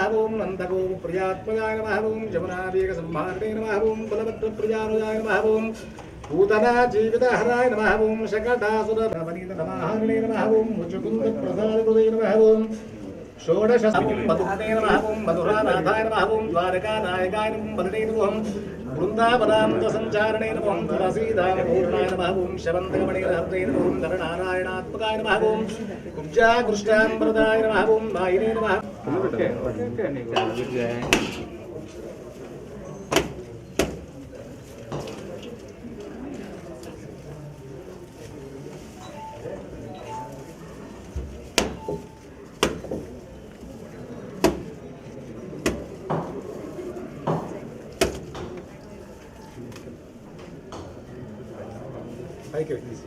नमः ओं नंदगो प्रियात्मजाय नमः ओं जमुनावेग संहारिणे नमः ओं कुलभद्र प्रियानुजाय नमः ओं पूतना जीवितहराय नमः ओं शकटासुर नवनीत नमःहरिणे नमः ओं मुचुकुंद प्रसादकृते नमः ओं षोडश मधुकते नमः ओं मधुरानाथाय नमः ओं द्वारकानायकाय नमः वदने नमः वृंदावनामृत संचारणे नमः तुलसीदाम पूर्णाय नमः ओं शवन्तकमणिहृदये नमः ओं नरनारायणात्मकाय नमः ओं कुब्जा कृष्णाम्बरदाय नमः ओं वायुने नमः Thank you.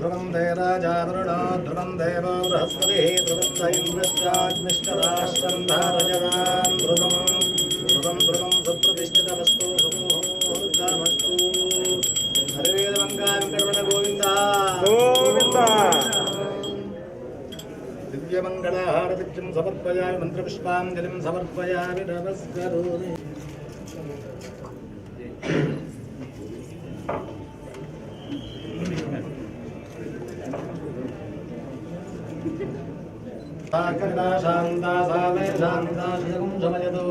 ध्रुवं राजा वरुणो ध्रुवं देवो बृहस्पतिः ध्रुवं स इन्द्रश्चाग्निश्चराष्ट्रं धारयतां ध्रुवं ध्रुवं ध्रुवं सुप्रतिष्ठितमस्तु सुमुहूर्तमस्तु हरिवेदमङ्गलं गोविन्द गोविन्द दिव्यमङ्गलाहारतिथ्यं समर्पयामि मन्त्रपुष्पाञ्जलिं समर्पयामि नमस्करोमि शांता सावे शांता शिवं समयतो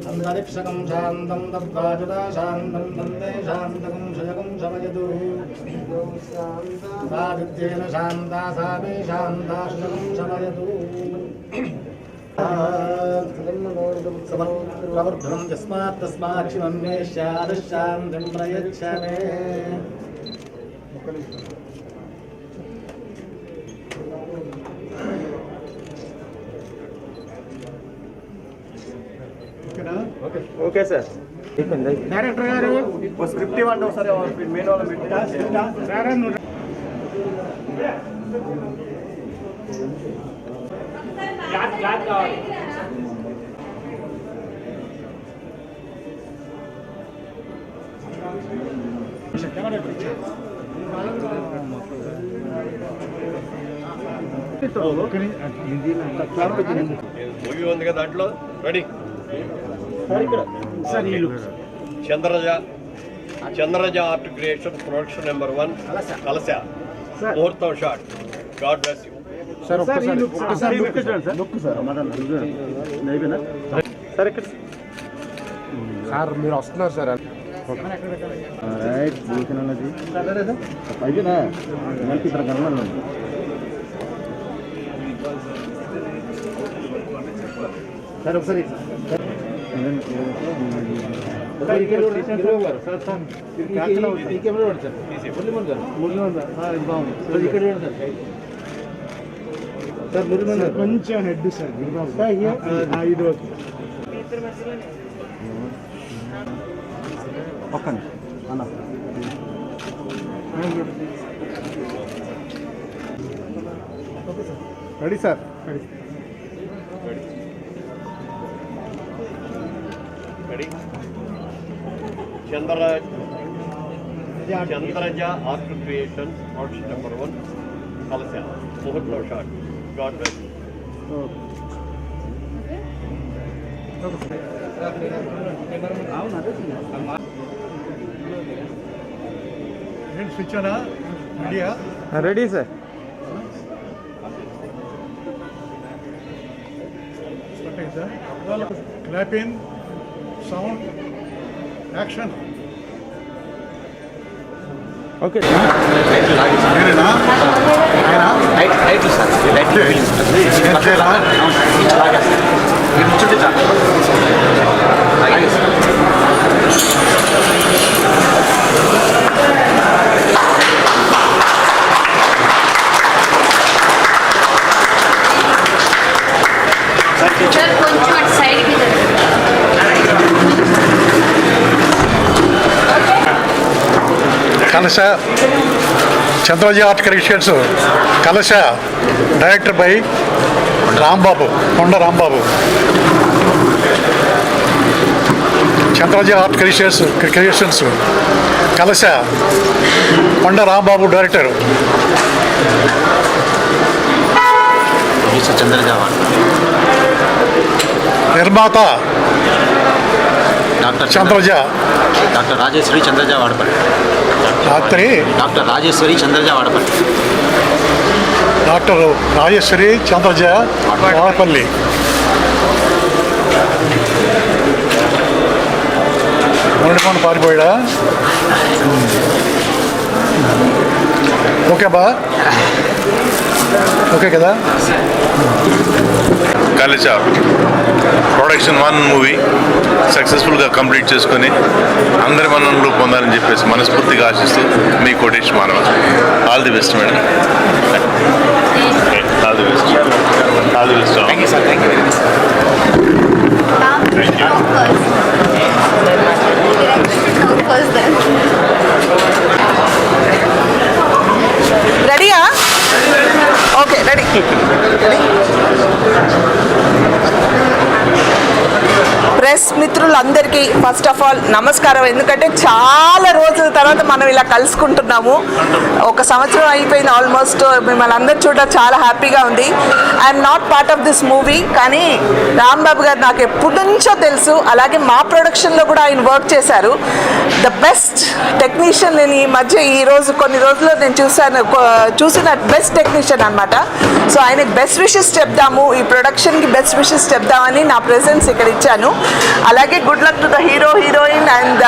अंतरिक्षकं शांतं तद्वाजुता शांतं वन्दे शांतकं शयकं समयतो साविद्येन शांता सावे शांता शिवं समयतो प्रवर्धनं यस्मात् तस्मात् शिवन्वेष्यादशान्तं प्रयच्छ मे ఓకే సార్ డైరెక్టర్ గారు ఓ స్క్రిప్ట్ ఇవ్వండి ఒకసారి మెయిన్ వాళ్ళ మూవీ ఉంది కదా దాంట్లో ready Chandraja art creation production number 1 కలశ ముహూర్తం shot God bless you sir మీరు వస్తున్నారు సార్ అయిపోయినా ఇద్దరు కనబడి సార్ ఒకసారి కొంచెం హెడ్ సార్ ఇది ఓకే ఒక్క అన్న ready sir Ready? Chandraja Art Creation, Production number 1, Kalasya. Muhurta shot. God bless. Switch అనా రెడీయా ready sir clap in sound action okay కొంచెం అటు సైడ్కి కలశ Chandraji art creations Kalash director by Rambabu కొండ రాంబాబు చంద్రజీ ఆర్ట్ క్రియేషన్స్ కలశ కొండ రాంబాబు డైరెక్టర్ నిర్మాత డాక్టర్ చంద్రజ డాక్టర్ రాజేశ్వరి చంద్రజ వాడపల్లి రాత్రి doctor Rajeshwari Chandraja Vadapalli doctor Rajeshwari Chandraja Vadapalli మొదటి పారిపోయాడా ఓకే బా ఓకే కదా కలశ ప్రొడక్షన్ 1 మూవీ సక్సెస్ఫుల్గా కంప్లీట్ చేసుకొని అందరి మన్ననలు పొందాలని చెప్పేసి మనస్ఫూర్తిగా ఆశిస్తూ మీ కోటేష్ మానవ all the best madam all the best all the best thank you sir thank you రెడీయా ఓకే రెడీ ప్రెస్ మిత్రులందరికీ ఫస్ట్ ఆఫ్ ఆల్ నమస్కారం. ఎందుకంటే చాలా రోజుల తర్వాత మనం ఇలా కలుసుకుంటున్నాము. 1 సంవత్సరం అయిపోయింది ఆల్మోస్ట్. మిమ్మల్ని అందరు చూడడం చాలా హ్యాపీగా ఉంది. I'm not part of this movie, కానీ రాంబాబు గారు నాకు ఎప్పటి నుంచో తెలుసు. అలాగే మా ప్రొడక్షన్లో కూడా ఆయన వర్క్ చేశారు. ద బెస్ట్ టెక్నీషియన్ నేను ఈ మధ్య కొన్ని రోజుల్లో నేను చూసిన బెస్ట్ టెక్నీషియన్ అనమాట. సో ఆయనకి బెస్ట్ విషెస్ చెప్దాము, ఈ ప్రొడక్షన్కి బెస్ట్ విషెస్ చెప్దామని నా ప్రెజెన్స్ ఇక్కడ ఇచ్చాను. అలాగే good luck to the hero heroine and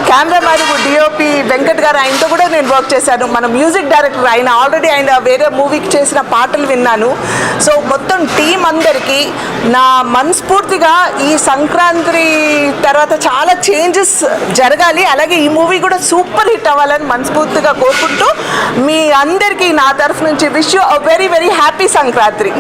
cameraman DOP Venkat గారు, ఆయనతో కూడా నేను వర్క్ చేశాను. మన మ్యూజిక్ డైరెక్టర్ ఆయన వేరే మూవీకి చేసిన పాటలు విన్నాను. సో మొత్తం టీం అందరికీ నా మనస్ఫూర్తిగా ఈ సంక్రాంతి తర్వాత చాలా చేంజెస్ జరగాలి, అలాగే ఈ మూవీ కూడా సూపర్ హిట్ అవ్వాలని మనస్ఫూర్తిగా కోరుకుంటూ మీ అందరికీ నా తరఫు నుంచి wish you a very very happy Sankranti.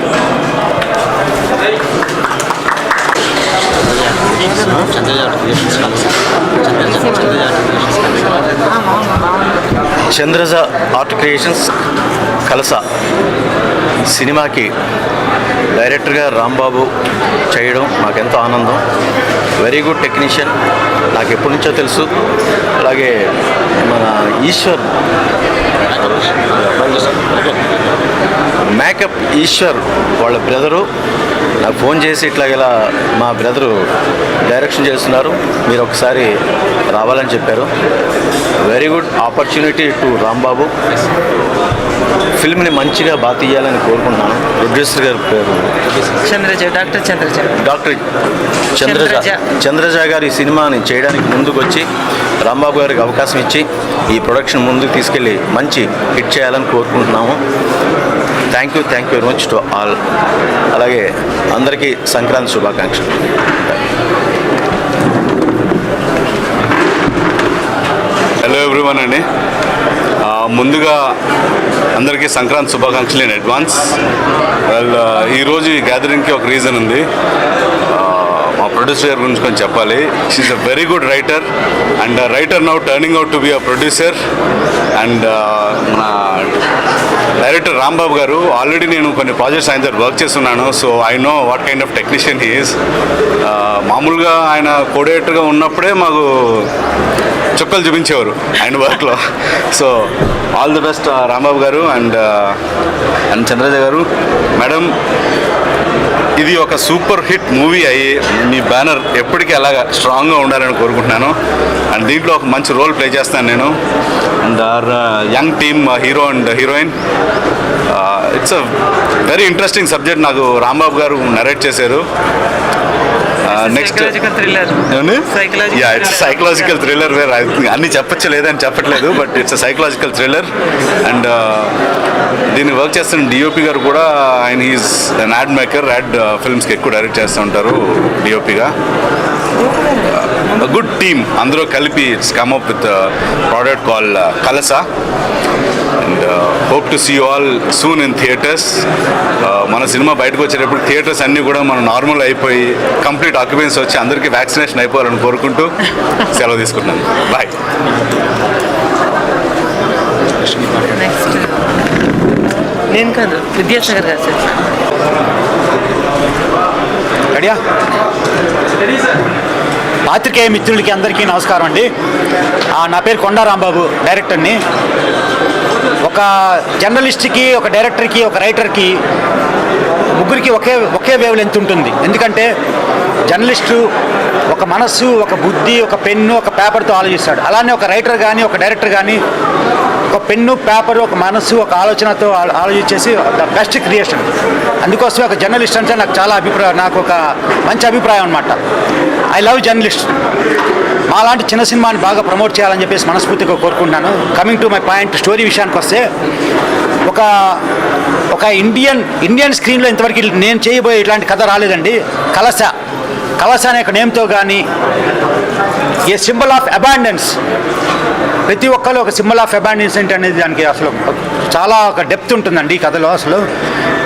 Chandraja art creations Kalasa సినిమాకి డైరెక్టర్గా రాంబాబు చేయడం మాకెంతో ఆనందం. వెరీ గుడ్ టెక్నీషియన్, నాకు ఎప్పటి నుంచో తెలుసు. అలాగే మన ఈశ్వర్ మేకప్ ఈశ్వర్ వాళ్ళ బ్రదరు నాకు ఫోన్ చేసి ఇలా మా బ్రదరు డైరెక్షన్ చేస్తున్నారు, మీరు ఒకసారి రావాలని చెప్పారు. Very good opportunity to Rambabu. ఫిల్మ్ని మంచిగా బాగా తీయాలని కోరుకుంటున్నాను. ప్రొడ్యూసర్ గారి పేరు డాక్టర్ చంద్రజ గారు ఈ సినిమాని చేయడానికి ముందుకు వచ్చి రాంబాబు గారికి అవకాశం ఇచ్చి ఈ ప్రొడక్షన్ ముందుకు తీసుకెళ్ళి మంచి హిట్ చేయాలని కోరుకుంటున్నాము. Thank you very much to all. అలాగే అందరికీ సంక్రాంతి శుభాకాంక్షలు. హలో ఎవ్రీవన్ అండి, ముందుగా అందరికీ సంక్రాంతి శుభాకాంక్షలు ఇన్ అడ్వాన్స్. ఈరోజు ఈ గ్యాదరింగ్కి ఒక రీజన్ ఉంది. మా ప్రొడ్యూసర్ గారి గురించి కొంచెం చెప్పాలి. She's a very good writer and writer now turning out to be a producer. And మన డైరెక్టర్ రాంబాబు గారు ఆల్రెడీ నేను కొన్ని ప్రాజెక్ట్స్ ఆయన దగ్గర వర్క్ చేస్తున్నాను. So I know what kind of technician he is. మామూలుగా ఆయన కోఆర్డినేటర్గా ఉన్నప్పుడే మాకు చుక్కలు చూపించేవారు ఆయన వర్క్లో. So all the best Rambabu garu and Chandraja గారు. మేడం, ఇది ఒక సూపర్ హిట్ మూవీ అయ్యి మీ బ్యానర్ ఎప్పటికీ అలాగా స్ట్రాంగ్గా ఉండాలని కోరుకుంటున్నాను. అండ్ దీంట్లో ఒక మంచి రోల్ ప్లే చేస్తాను నేను. And our young team hero and heroine. It's a very interesting subject. నాకు రాంబాబు గారు నరేట్ చేశారు. Next it's psychological thriller where అన్ని చెప్పచ్చు లేదని చెప్పట్లేదు, but it's psychological thriller. And దీన్ని వర్క్ చేస్తున్న డిఓపి గారు కూడా ఆయన is an ad maker. Ad ఫిల్మ్స్కి ఎక్కువ డైరెక్ట్ చేస్తూ ఉంటారు డిఓపిగా. గుడ్ టీమ్ అందరూ కలిపి it's come up with product call Kalasa. And hope to see you all soon in theatres. మన సినిమా బయటకు వచ్చేటప్పుడు థియేటర్స్ అన్నీ కూడా మనం నార్మల్ అయిపోయి కంప్లీట్ ఆక్యుపెన్సీ వచ్చి అందరికీ వ్యాక్సినేషన్ అయిపోవాలని కోరుకుంటూ సెలవు తీసుకుంటున్నాను. బాయ్. నేను కాదు, విద్యాసాగర్ గారు సార్. పాత్రికేయ మిత్రులకి అందరికీ నమస్కారం అండి. నా పేరు కొండా రాంబాబు, డైరెక్టర్ని. ఒక జర్నలిస్ట్కి, ఒక డైరెక్టర్కి, ఒక రైటర్కి ముగ్గురికి ఒకే వేవ్ లెంత్ ఉంటుంది. ఎందుకంటే జర్నలిస్టు ఒక మనస్సు, ఒక బుద్ధి, ఒక పెన్ను, ఒక పేపర్తో ఆలోచిస్తాడు. అలానే ఒక రైటర్ కానీ, ఒక డైరెక్టర్ కానీ ఒక పెన్ను, పేపరు, ఒక మనస్సు, ఒక ఆలోచనతో ఆలోచించేసి ద బెస్ట్ క్రియేషన్. అందుకోసమే ఒక జర్నలిస్ట్ అంటే నాకు ఒక మంచి అభిప్రాయం అనమాట. I love journalist. మాలాంటి చిన్న సినిమాని బాగా ప్రమోట్ చేయాలని చెప్పేసి మనస్ఫూర్తిగా కోరుకుంటున్నాను. Coming to my point, story విషయానికి వస్తే ఒక ఇండియన్ స్క్రీన్లో ఇంతవరకు నేను చేయబోయే ఇట్లాంటి కథ రాలేదండి. కలస అనే ఒక నేమ్తో కానీ ఏ సింబల్ ఆఫ్ అబాండెన్స్. ప్రతి ఒక్కరు ఒక సింబల్ ఆఫ్ అబాండెన్స్ అనేది దానికి అసలు చాలా ఒక డెప్త్ ఉంటుందండి ఈ కథలో. అసలు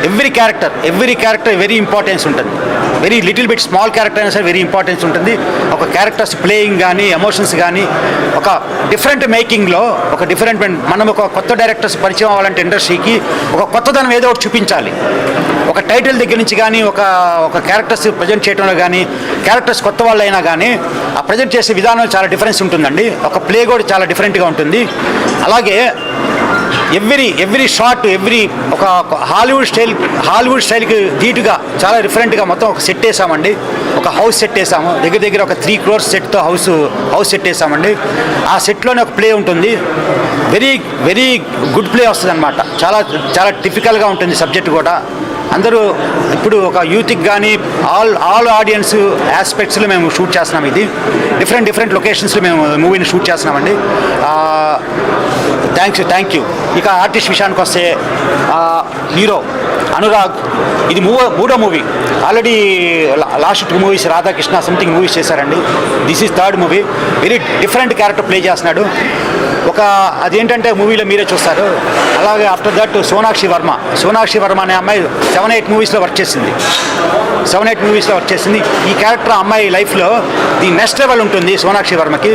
ఎవ్రీ క్యారెక్టర్ వెరీ ఇంపార్టెన్స్ ఉంటుంది. Very little bit small character అయినా సరే వెరీ ఇంపార్టెన్స్ ఉంటుంది. ఒక క్యారెక్టర్స్ ప్లేయింగ్ కానీ, ఎమోషన్స్ కానీ, ఒక డిఫరెంట్ మేకింగ్లో మనం ఒక కొత్త డైరెక్టర్స్ పరిచయం అవ్వాలంటే ఇండస్ట్రీకి ఒక కొత్తదనం ఏదో ఒకటి చూపించాలి. ఒక టైటిల్ దగ్గర నుంచి కానీ, ఒక క్యారెక్టర్స్ ప్రజెంట్ చేయడంలో కానీ, క్యారెక్టర్స్ కొత్త వాళ్ళు అయినా కానీ ఆ ప్రజెంట్ చేసే విధానం చాలా డిఫరెన్స్ ఉంటుందండి. ఒక ప్లే కూడా చాలా డిఫరెంట్గా ఉంటుంది. అలాగే ఎవ్రీ షాట్, ఒక హాలీవుడ్ స్టైల్కి ధీటుగా చాలా డిఫరెంట్గా మొత్తం ఒక సెట్ వేసామండి. ఒక హౌస్ సెట్ వేసాము. దగ్గర ఒక 3 crores సెట్తో హౌస్ సెట్ వేసామండి. ఆ సెట్లోనే ఒక ప్లే ఉంటుంది. వెరీ గుడ్ ప్లే వస్తుంది అనమాట. చాలా టిపికల్గా ఉంటుంది సబ్జెక్ట్ కూడా. అందరూ ఇప్పుడు ఒక యూత్కి కానీ ఆల్ ఆడియన్స్ ఆస్పెక్ట్స్లో మేము షూట్ చేస్తున్నాం. ఇది డిఫరెంట్ లొకేషన్స్లో మేము మూవీని షూట్ చేస్తున్నామండి. Thank you. ఇక ఆర్టిస్ట్ విషయానికి వస్తే హీరో అనురాగ్. ఇది మూడో movie. Already last 2 movies Radhakrishna something movies చేశారండి. This is 3rd movie. Very different character play చేస్తున్నాడు. అదేంటంటే మూవీలో మీరే చూస్తారు. అలాగే ఆఫ్టర్ దట్ సోనాక్షి వర్మ అనే అమ్మాయి 7-8 మూవీస్లో వర్క్ చేసింది. ఈ క్యారెక్టర్ అమ్మాయి లైఫ్లో ది నెక్స్ట్ లెవెల్ ఉంటుంది. సోనాక్షి వర్మకి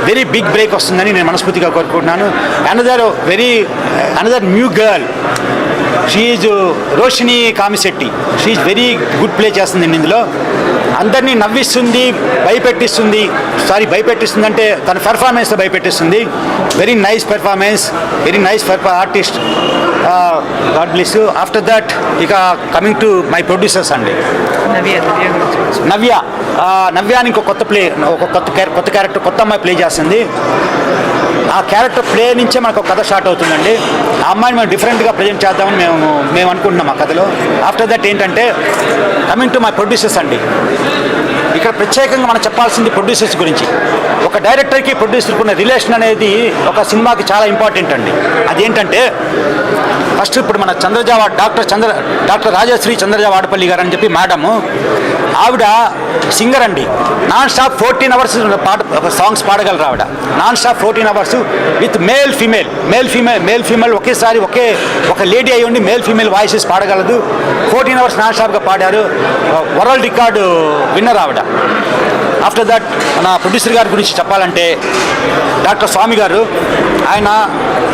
వెరీ బిగ్ బ్రేక్ వస్తుందని నేను మనస్ఫూర్తిగా కోరుకుంటున్నాను. Another new girl, she is Roshini Kamishetti. She is very good play చేస్తుంది ఇందులో. అందరినీ నవ్విస్తుంది, భయపెట్టిస్తుంది అంటే తన పెర్ఫార్మెన్స్లో భయపెట్టిస్తుంది. Very nice performance, very nice artist. God bless you. After that ఇక కమింగ్ టు మై ప్రొడ్యూసర్స్ అండి. నవ్యాని ఇంకో కొత్త క్యారెక్టర్, కొత్త అమ్మాయి ప్లే చేస్తుంది. ఆ క్యారెక్టర్ ప్లే నుంచే మనకు కథ స్టార్ట్ అవుతుందండి. ఆ అమ్మాయిని మేము డిఫరెంట్గా ప్రజెంట్ చేద్దామని మేము అనుకుంటున్నాం ఆ కథలో. ఆఫ్టర్ దట్ ఏంటంటే కమింగ్ టు మై ప్రొడ్యూసర్స్ అండి. ఇక్కడ ప్రత్యేకంగా మనం చెప్పాల్సింది ప్రొడ్యూసర్స్ గురించి. ఒక డైరెక్టర్కి ప్రొడ్యూసర్కి ఉన్న రిలేషన్ అనేది ఒక సినిమాకి చాలా ఇంపార్టెంట్ అండి. అదేంటంటే ఫస్ట్ ఇప్పుడు మన డాక్టర్ రాజశ్రీ చంద్రజా వాడపల్లి గారు అని చెప్పి మేడము, ఆవిడ సింగర్ అండి. నాన్ స్టాప్ 14 hours సాంగ్స్ పాడగలరు ఆవిడ. Non stop 14 hours with male female ఒకేసారి ఒక లేడీ అయ్యి ఉండి మేల్ ఫీమేల్ వాయిసెస్ పాడగలదు. 14 hours నాన్ స్టాప్గా పాడారు. వరల్డ్ రికార్డు విన్నర్ ఆవిడ. ఆఫ్టర్ దట్ మన ప్రొడ్యూసర్ గారి గురించి చెప్పాలంటే డాక్టర్ స్వామి గారు, ఆయన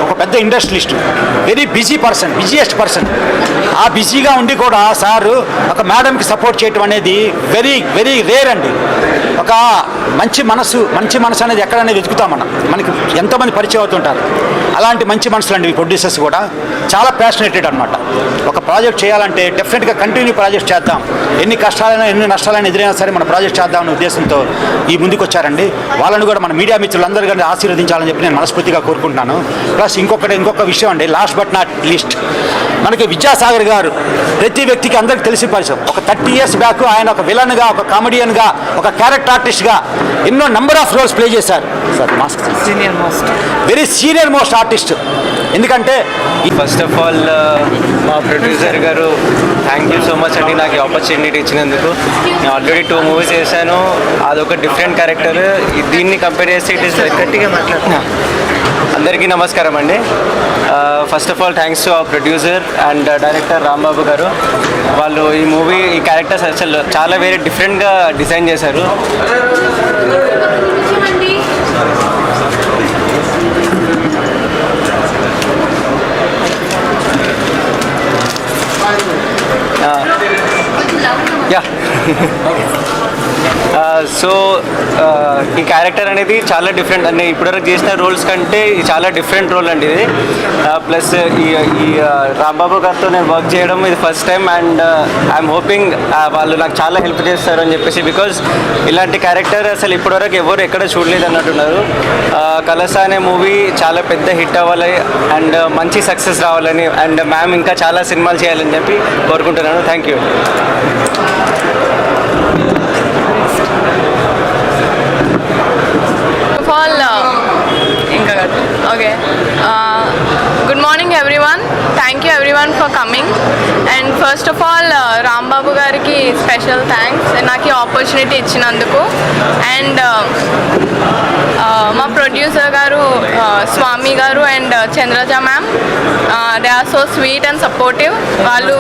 ఒక పెద్ద ఇండస్ట్రియలిస్ట్, వెరీ బిజియెస్ట్ పర్సన్. ఆ బిజీగా ఉండి కూడా సారు ఒక మేడంకి సపోర్ట్ చేయటం అనేది వెరీ వెరీ రేర్ అండి. ఒక మంచి మనసు అనేది ఎక్కడైనా వెతుకుతాం మనకి ఎంతోమంది పరిచయం అవుతుంటారు. అలాంటి మంచి మనసులు అండి ఈ ప్రొడ్యూసర్స్ కూడా. చాలా ప్యాషనేటెడ్ అనమాట. ఒక ప్రాజెక్ట్ చేయాలంటే డెఫినెట్గా కంటిన్యూ ప్రాజెక్ట్ చేద్దాం, ఎన్ని కష్టాలైనా ఎన్ని నష్టాలైనా ఎదురైనా సరే మన ప్రాజెక్ట్ చేద్దామనే ఉద్దేశంతో ఈ ముందుకు వచ్చారండి. వాళ్ళని కూడా మన మీడియా మిత్రులందరూ కానీ ఆశీర్వదించాలని చెప్పి నేను మనస్ఫూర్తిగా కోరుకుంటున్నాను. ప్లస్ ఇంకొక విషయం అండి, లాస్ట్ బట్ నాట్ లీస్ట్, మనకి విద్యాసాగర్ గారు ప్రతి వ్యక్తికి అందరికి తెలిసి పరిచయం. ఒక 30 years బ్యాక్ ఆయన ఒక విలన్గా, ఒక కామెడియన్గా, ఒక క్యారెక్టర్ ఆర్టిస్ట్గా ఎన్నో నెంబర్ ఆఫ్ రోల్స్ ప్లే చేశారు. Very senior most artist. ఎందుకంటే ఫస్ట్ ఆఫ్ ఆల్ మా ప్రొడ్యూసర్ గారు థ్యాంక్ యూ సో మచ్ అండి నాకు ఈ ఆపర్చునిటీ ఇచ్చినందుకు. నేను ఆల్రెడీ 2 movies చేశాను, అదొక డిఫరెంట్ క్యారెక్టర్. దీన్ని కంపేర్ చేస్తే ఇట్ ఈస్ గట్టిగా మాట్లాడుతున్నా. అందరికీ నమస్కారం అండి. First of all thanks to our producer and director Rambabu గారు. వాళ్ళు ఈ క్యారెక్టర్స్ అసలు చాలా వేరే డిఫరెంట్గా డిజైన్ చేశారు. సో ఈ క్యారెక్టర్ అనేది చాలా డిఫరెంట్ అండి. ఇప్పటివరకు చేసిన రోల్స్ కంటే చాలా డిఫరెంట్ రోల్ అండి ఇది. ప్లస్ ఈ రాంబాబు గారితో నేను వర్క్ చేయడం ఇది first time. And I'm hoping వాళ్ళు నాకు చాలా హెల్ప్ చేస్తారు అని చెప్పేసి. బికాజ్ ఇలాంటి క్యారెక్టర్ అసలు ఇప్పటివరకు ఎవరు ఎక్కడ చూడలేదు అన్నట్టున్నారు. కలస అనే మూవీ చాలా పెద్ద హిట్ అవ్వాలి అండ్ మంచి సక్సెస్ రావాలని అండ్ మ్యామ్ ఇంకా చాలా సినిమాలు చేయాలని చెప్పి కోరుకుంటున్నాను. Thank you. Okay. Good morning everyone. Thank you everyone for coming. And first of all, Rambabu gariki special thanks నాకు ఈ ఆపర్చునిటీ ఇచ్చినందుకు. అండ్ మా producer garu Swami garu and Chandraja ma'am, they are so sweet and supportive. వాళ్ళు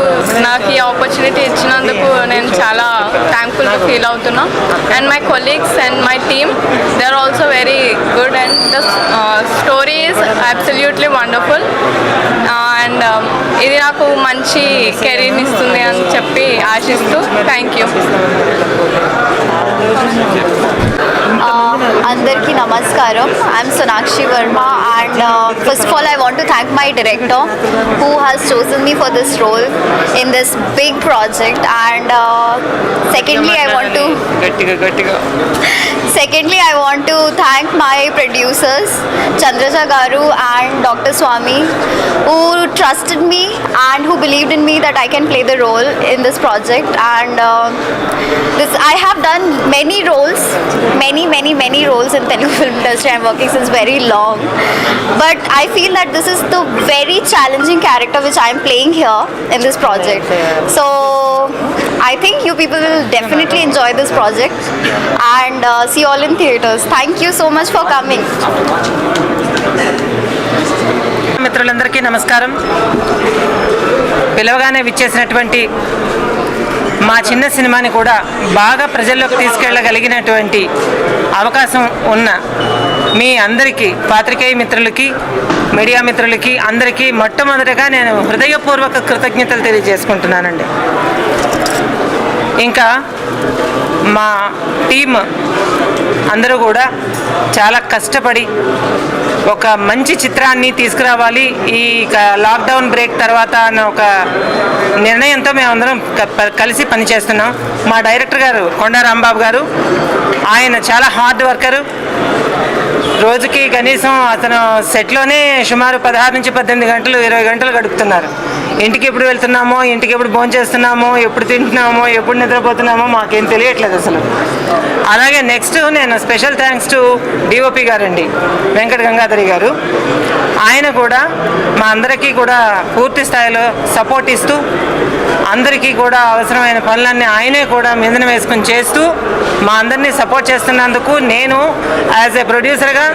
నాకు ఈ ఆపర్చునిటీ ఇచ్చినందుకు నేను చాలా థ్యాంక్ఫుల్గా ఫీల్ అవుతున్నా. And my colleagues and my team, they are also very good and the story is absolutely wonderful. And ఇది నాకు మంచి కెరీర్ని ఇస్తుంది అని చెప్పి ఆశిస్తూ థ్యాంక్ యూ. అందరికీ నమస్కారం. I'm Sonakshi Varma and first of all I want to thank my director who has chosen me for this role in this big project. And secondly I want to thank my producers Chandraja Garu and Dr. Swami who trusted me and who believed in me that I can play the role in this project. And I have done many roles in Telugu film industry. I'm working since very long, but I feel that this is the very challenging character which I am playing here in this project. So I think you people will definitely enjoy this project and see you all in theaters. Thank you so much for coming. మిత్రులందరికీ నమస్కారం. పిలవగానే విచ్చేసినటువంటి మా చిన్న సినిమాని కూడా బాగా ప్రజల్లోకి తీసుకెళ్ళగలిగినటువంటి అవకాశం ఉన్న మీ అందరికీ, పాత్రికేయ మిత్రులకి, మీడియా మిత్రులకి అందరికీ మొట్టమొదటగా నేను హృదయపూర్వక కృతజ్ఞతలు తెలియజేసుకుంటున్నానండి. ఇంకా మా టీమ్ అందరూ కూడా చాలా కష్టపడి ఒక మంచి చిత్రాన్ని తీసుకురావాలి ఈ లాక్డౌన్ బ్రేక్ తర్వాత అన్న ఒక నిర్ణయంతో మేమందరం కలిసి పనిచేస్తున్నాం. మా డైరెక్టర్ గారు కొండా రాంబాబు గారు, ఆయన చాలా హార్డ్ వర్కరు. రోజుకి కనీసం అతను సెట్లోనే సుమారు 16 నుంచి 18 గంటలు 20 గంటలు గడుపుతున్నారు. ఇంటికి ఎప్పుడు వెళ్తున్నామో, ఇంటికి ఎప్పుడు భోజనం చేస్తున్నామో, ఎప్పుడు తింటున్నామో, ఎప్పుడు నిద్రపోతున్నామో మాకేం తెలియట్లేదు అసలు. అలాగే నెక్స్ట్ నేను స్పెషల్ థ్యాంక్స్ టు డిఓపి గారండి, వెంకట గంగాధరి గారు. ఆయన కూడా మా అందరికీ కూడా పూర్తి స్థాయిలో సపోర్ట్ ఇస్తూ, అందరికీ కూడా అవసరమైన పనులన్నీ ఆయనే కూడా మీదన వేసుకొని చేస్తూ మా అందరినీ సపోర్ట్ చేస్తున్నందుకు నేను యాజ్ ఏ ప్రొడ్యూసర్గా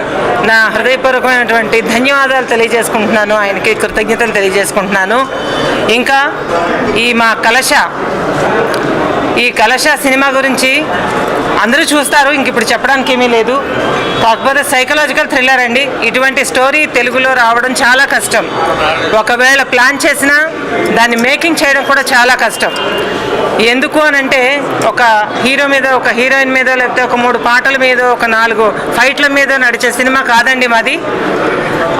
నా హృదయపూర్వకమైనటువంటి ధన్యవాదాలు తెలియజేసుకుంటున్నాను, ఆయనకి కృతజ్ఞతలు తెలియజేసుకుంటున్నాను. ఇంకా ఈ మా కలశ సినిమా గురించి అందరూ చూస్తారు, ఇంక ఇప్పుడు చెప్పడానికి ఏమీ లేదు. కాకపోతే సైకలాజికల్ థ్రిల్లర్ అండి. ఇటువంటి స్టోరీ తెలుగులో రావడం చాలా కష్టం. ఒకవేళ ప్లాన్ చేసినా దాన్ని మేకింగ్ చేయడం కూడా చాలా కష్టం. ఎందుకు అనంటే ఒక హీరో మీద, ఒక హీరోయిన్ మీద, లేకపోతే ఒక 3 పాటల మీద, ఒక 4 ఫైట్ల మీద నడిచే సినిమా కాదండి మాది.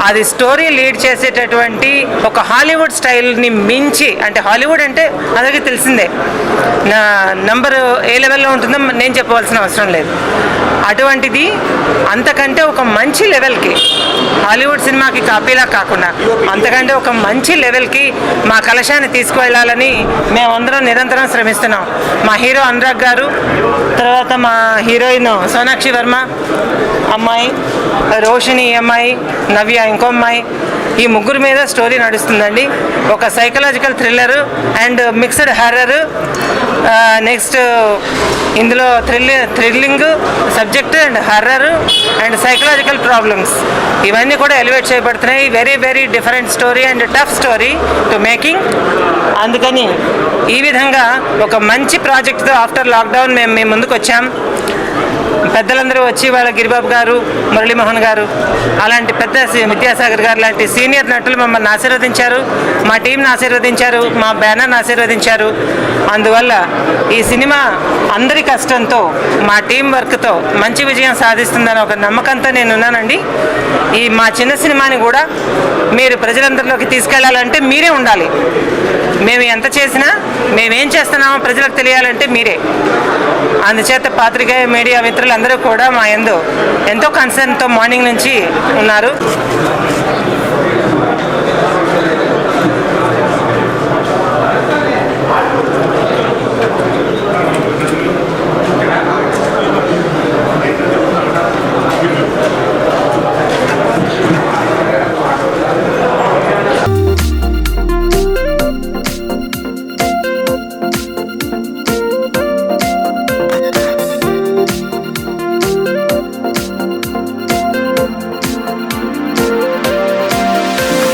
అది స్టోరీ లీడ్ చేసేటటువంటి ఒక హాలీవుడ్ స్టైల్ని మించి, అంటే హాలీవుడ్ అంటే అందరికీ తెలిసిందే, నా నంబర్ ఏ లెవెల్లో ఉంటుందో నేను చెప్పవలసిన అవసరం లేదు. అటువంటిది అంతకంటే ఒక మంచి లెవెల్కి, హాలీవుడ్ సినిమాకి కాపీలా కాకుండా అంతకంటే ఒక మంచి లెవెల్కి మా కలశాన్ని తీసుకువెళ్ళాలని మేమందరం నిరంతరం శ్రమిస్తున్నాం. మా హీరో అనురాగ్ గారు, తర్వాత మా హీరోయిన్ సోనాక్షి వర్మ అమ్మాయి, రోషిని అమ్మాయి, నవ్య ఇంకో అమ్మాయి, ఈ ముగ్గురు మీద స్టోరీ నడుస్తుందండి. ఒక psychological thriller and mixed horror. Next ఇందులో thrilling subject and horror and psychological problems ఇవన్నీ కూడా ఎలివేట్ చేయబడుతున్నాయి. Very very different story and tough story to making. అందుకని ఈ విధంగా ఒక మంచి ప్రాజెక్ట్తో ఆఫ్టర్ లాక్డౌన్ మేము మీ ముందుకు వచ్చాం. పెద్దలందరూ వచ్చి వాళ్ళ గిరిబాబు గారు, మురళీమోహన్ గారు, అలాంటి పెద్ద విద్యాసాగర్ గారు లాంటి సీనియర్ నటులు మమ్మల్ని ఆశీర్వదించారు, మా టీంని ఆశీర్వదించారు, మా బ్యానర్ని ఆశీర్వదించారు. అందువల్ల ఈ సినిమా అందరి కష్టంతో, మా టీం వర్క్తో మంచి విజయం సాధిస్తుందని ఒక నమ్మకంతో నేను ఉన్నానండి. ఈ మా చిన్న సినిమాని కూడా మీరు ప్రజలందరిలోకి తీసుకెళ్లాలంటే మీరే ఉండాలి. మేము ఎంత చేసినా, మేమేం చేస్తున్నామో ప్రజలకు తెలియాలంటే మీరే. అందుచేత పాత్రికేయ మీడియా మిత్రులందరూ కూడా మా యందు ఎంతో కన్సర్న్తో మార్నింగ్ నుంచి ఉన్నారు.